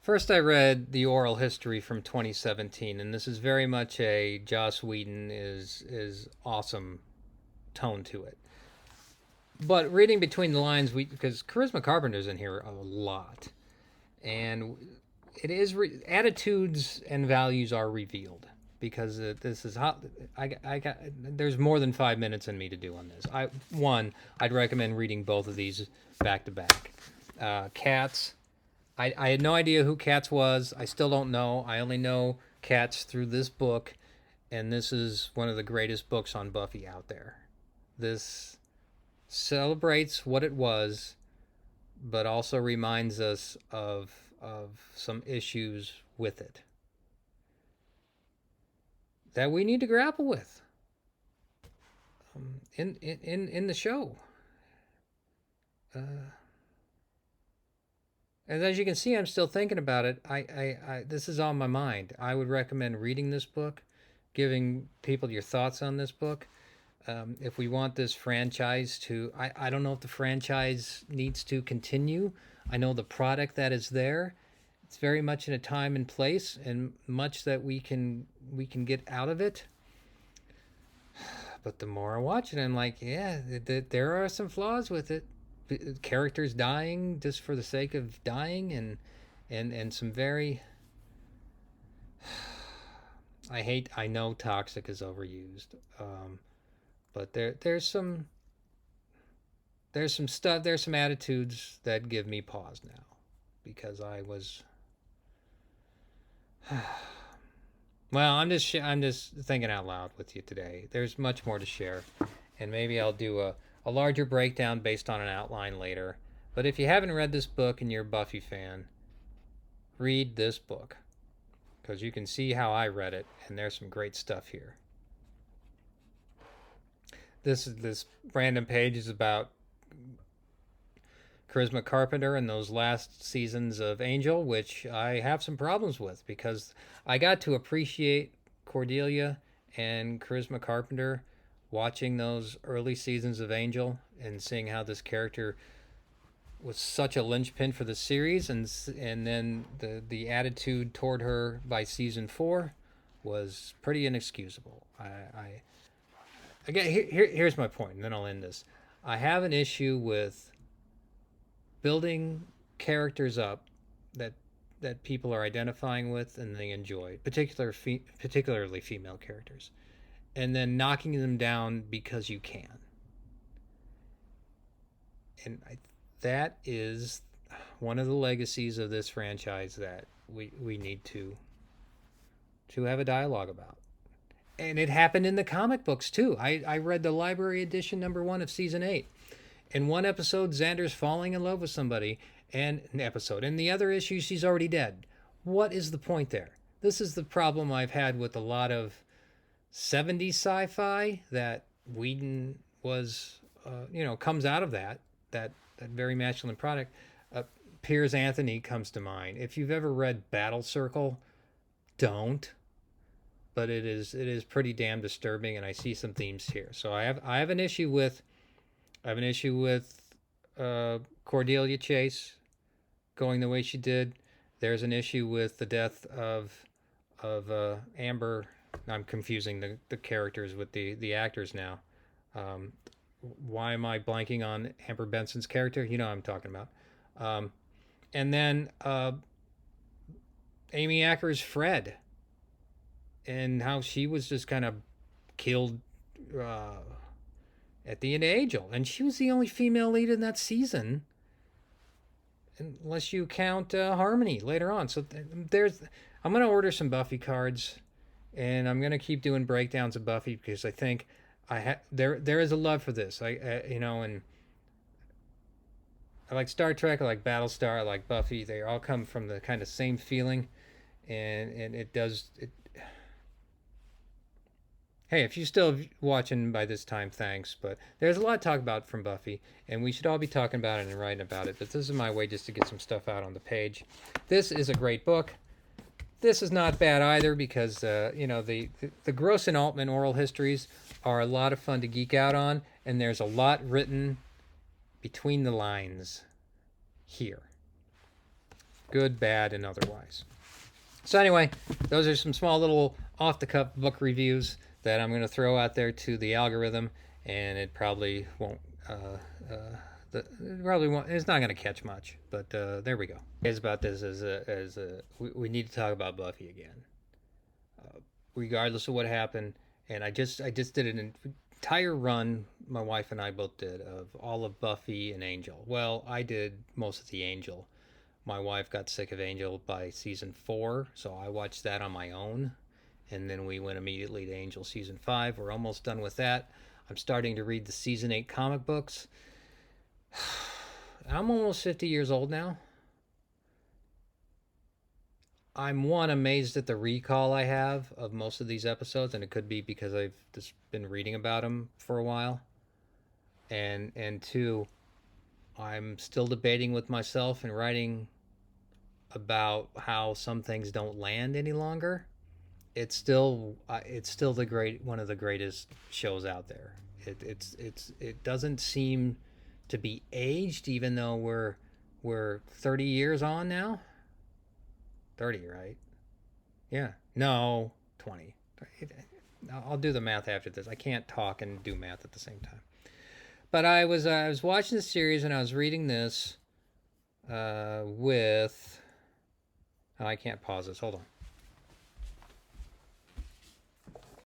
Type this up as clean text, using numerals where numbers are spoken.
First, I read the oral history from 2017, and this is very much a Joss Whedon is awesome tone to it. But reading between the lines, because Charisma Carpenter's in here a lot, and attitudes and values are revealed because this is hot. I got there's more than 5 minutes in me to do on this. I'd recommend reading both of these back to back. Katz, I had no idea who Katz was. I still don't know. I only know Katz through this book, and this is one of the greatest books on Buffy out there. This celebrates what it was, but also reminds us of some issues with it that we need to grapple with in the show. Uh, and as you can see, I'm still thinking about it. This is on my mind. I would recommend reading this book, giving people your thoughts on this book. If we want this franchise to, I don't know if the franchise needs to continue. I know the product that is there, it's very much in a time and place, and much that we can get out of it. But the more I watch it, I'm like, yeah, there are some flaws with it. Characters dying just for the sake of dying, and some very. I know toxic is overused, but there's some attitudes that give me pause now, because I was. Well, I'm just thinking out loud with you today. There's much more to share, and maybe I'll do a larger breakdown based on an outline later. But if you haven't read this book and you're a Buffy fan, read this book, because you can see how I read it, and there's some great stuff here. This random page is about Charisma Carpenter and those last seasons of Angel, which I have some problems with, because I got to appreciate Cordelia and Charisma Carpenter watching those early seasons of Angel and seeing how this character was such a linchpin for the series, and then the attitude toward her by season 4 was pretty inexcusable. I again, here's my point, and then I'll end this. I have an issue with building characters up that people are identifying with and they enjoy, particularly female characters, and then knocking them down because you can. And that is one of the legacies of this franchise that we need to have a dialogue about. And it happened in the comic books too. I read the library edition #1 of season 8. In one episode, Xander's falling in love with somebody, and an episode. In the other issue, she's already dead. What is the point there? This is the problem I've had with a lot of 70s sci-fi that Whedon was, comes out of that very masculine product. Piers Anthony comes to mind. If you've ever read Battle Circle, don't. But it is pretty damn disturbing, and I see some themes here. So I have an issue with Cordelia Chase going the way she did. There's an issue with the death of Amber. I'm confusing the characters with the actors now. Why am I blanking on Amber Benson's character? You know what I'm talking about. And then Amy Acker's Fred, and how she was just kind of killed at the end of Angel, and she was the only female lead in that season, unless you count Harmony later on. So I'm gonna order some Buffy cards, and I'm gonna keep doing breakdowns of Buffy, because I think there is a love for this. And I like Star Trek, I like Battlestar, I like Buffy. They all come from the kind of same feeling, and it does it. Hey, if you're still watching by this time, thanks. But there's a lot to talk about from Buffy, and we should all be talking about it and writing about it. But this is my way just to get some stuff out on the page. This is a great book. This is not bad either, because the Gross and Altman oral histories are a lot of fun to geek out on, and there's a lot written between the lines here. good, bad, and otherwise. So anyway, those are some small little off-the-cuff book reviews that I'm going to throw out there to the algorithm, and it probably won't. It probably won't. It's not going to catch much, but there we go. It's about this we need to talk about Buffy again, regardless of what happened. And I just did an entire run. My wife and I both did of all of Buffy and Angel. Well, I did most of the Angel. My wife got sick of Angel by season 4, so I watched that on my own. And then we went immediately to Angel season 5. We're almost done with that. I'm starting to read the season 8 comic books. I'm almost 50 years old now. I'm amazed at the recall I have of most of these episodes, and it could be because I've just been reading about them for a while. And two, I'm still debating with myself and writing about how some things don't land any longer. It's still one of the greatest shows out there. It doesn't seem to be aged, even though we're 30 years on now. 30, right? Yeah. No, 20. I'll do the math after this. I can't talk and do math at the same time. But I was watching the series and I was reading this with. Oh, I can't pause this. Hold on.